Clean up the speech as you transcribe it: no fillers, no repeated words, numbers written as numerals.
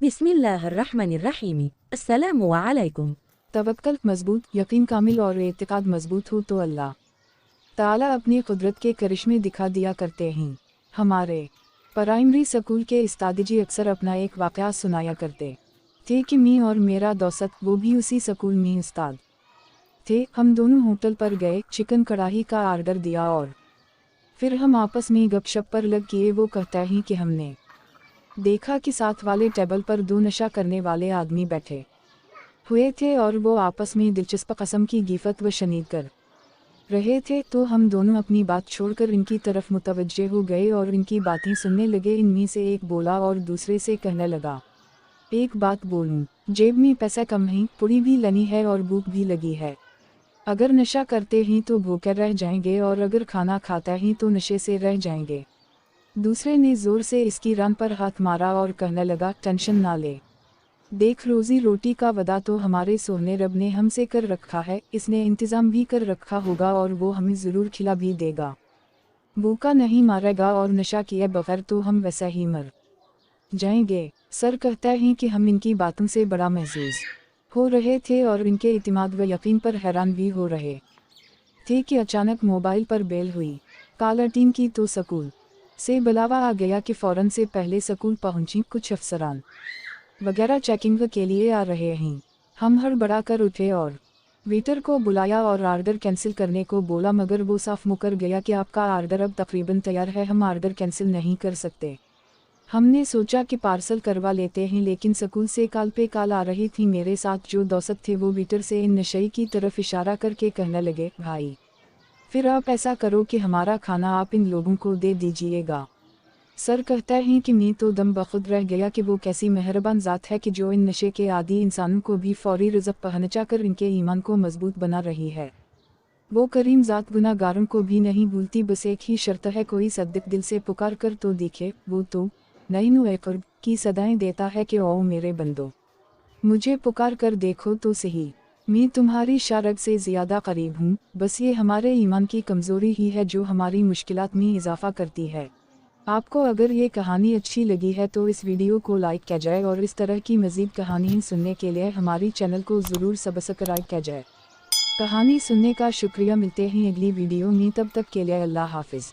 बिस्मिल्लाहिर्रहमानिर्रहीम। अस्सलामु अलैकुम। तवक्कल मजबूत, यकीन कामिल और एतिकाद मजबूत हो तो अल्लाह ताला अपनी कुदरत के करिश्मे दिखा दिया करते हैं। हमारे प्राइमरी स्कूल के उस्ताद जी अक्सर अपना एक वाक़या सुनाया करते थे कि मैं और मेरा दोस्त, वो भी उसी स्कूल में उस्ताद थे, हम दोनों होटल पर गए, चिकन कढ़ाई का आर्डर दिया और फिर हम आपस में गपशप पर लग किए। वो कहता है कि हमने देखा कि साथ वाले टेबल पर दो नशा करने वाले आदमी बैठे हुए थे और वो आपस में दिलचस्प कस्म की गिफत व शनीद कर रहे थे। तो हम दोनों अपनी बात छोड़कर इनकी तरफ मुतवज्जे हो गए और इनकी बातें सुनने लगे। इनमें से एक बोला और दूसरे से कहने लगा, एक बात बोलूं, जेब में पैसा कम है, पुड़ी भी लनी है और भूख भी लगी है। अगर नशा करते हैं तो भूखे रह जाएंगे और अगर खाना खाता हैं तो नशे से रह जाएंगे। दूसरे ने ज़ोर से इसकी रान पर हाथ मारा और कहने लगा, टेंशन ना ले, देख रोज़ी रोटी का वदा तो हमारे सोहने रब ने हमसे कर रखा है, इसने इंतज़ाम भी कर रखा होगा और वो हमें ज़रूर खिला भी देगा। भूखा नहीं मारेगा और नशा किए बगैर तो हम वैसा ही मर जाएंगे। सर कहता है कि हम इनकी बातों से बड़ा महसूस हो रहे थे और इनके इतिमाद व यकीन पर हैरान भी हो रहे थे कि अचानक मोबाइल पर बेल हुई। कालर टीम की तो स्कूल से बुलावा आ गया कि फ़ौरन से पहले स्कूल पहुंची, कुछ अफसरान वगैरह चेकिंग के लिए आ रहे हैं। हम हड़बड़ा कर उठे और वेटर को बुलाया और आर्डर कैंसिल करने को बोला, मगर वो साफ मुकर गया कि आपका आर्डर अब तकरीबन तैयार है, हम आर्डर कैंसिल नहीं कर सकते। हमने सोचा कि पार्सल करवा लेते हैं, लेकिन स्कूल से कॉल पे कॉल आ रही थी। मेरे साथ जो दोस्त थे वो वेटर से इन नशई की तरफ इशारा करके कहने लगे, भाई फिर आप ऐसा करो कि हमारा खाना आप इन लोगों को दे दीजिएगा। सर कहता है कि मैं तो दम बखुद रह गया कि वो कैसी मेहरबान ज़ात है कि जो इन नशे के आदी इंसानों को भी फौरी रिज़्क़ पहुंचा कर इनके ईमान को मजबूत बना रही है। वो करीम ज़ात गुनाहगारों को भी नहीं भूलती, बस एक ही शर्त है, कोई सद्दिक दिल से पुकार कर तो दिखे। वो तो नईनु क़ुर्ब की सदाएं देता है कि ओ मेरे बंदो, मुझे पुकार कर देखो तो सही, मैं तुम्हारी शारग से ज़्यादा करीब हूँ। बस ये हमारे ईमान की कमज़ोरी ही है जो हमारी मुश्किलात में इजाफ़ा करती है। आपको अगर ये कहानी अच्छी लगी है तो इस वीडियो को लाइक किया जाए और इस तरह की मज़ीद कहानियाँ सुनने के लिए हमारी चैनल को ज़रूर सब्सक्राइब किया जाए। कहानी सुनने का शुक्रिया। मिलते हैं अगली वीडियो में, तब तक के लिए अल्लाह हाफिज़।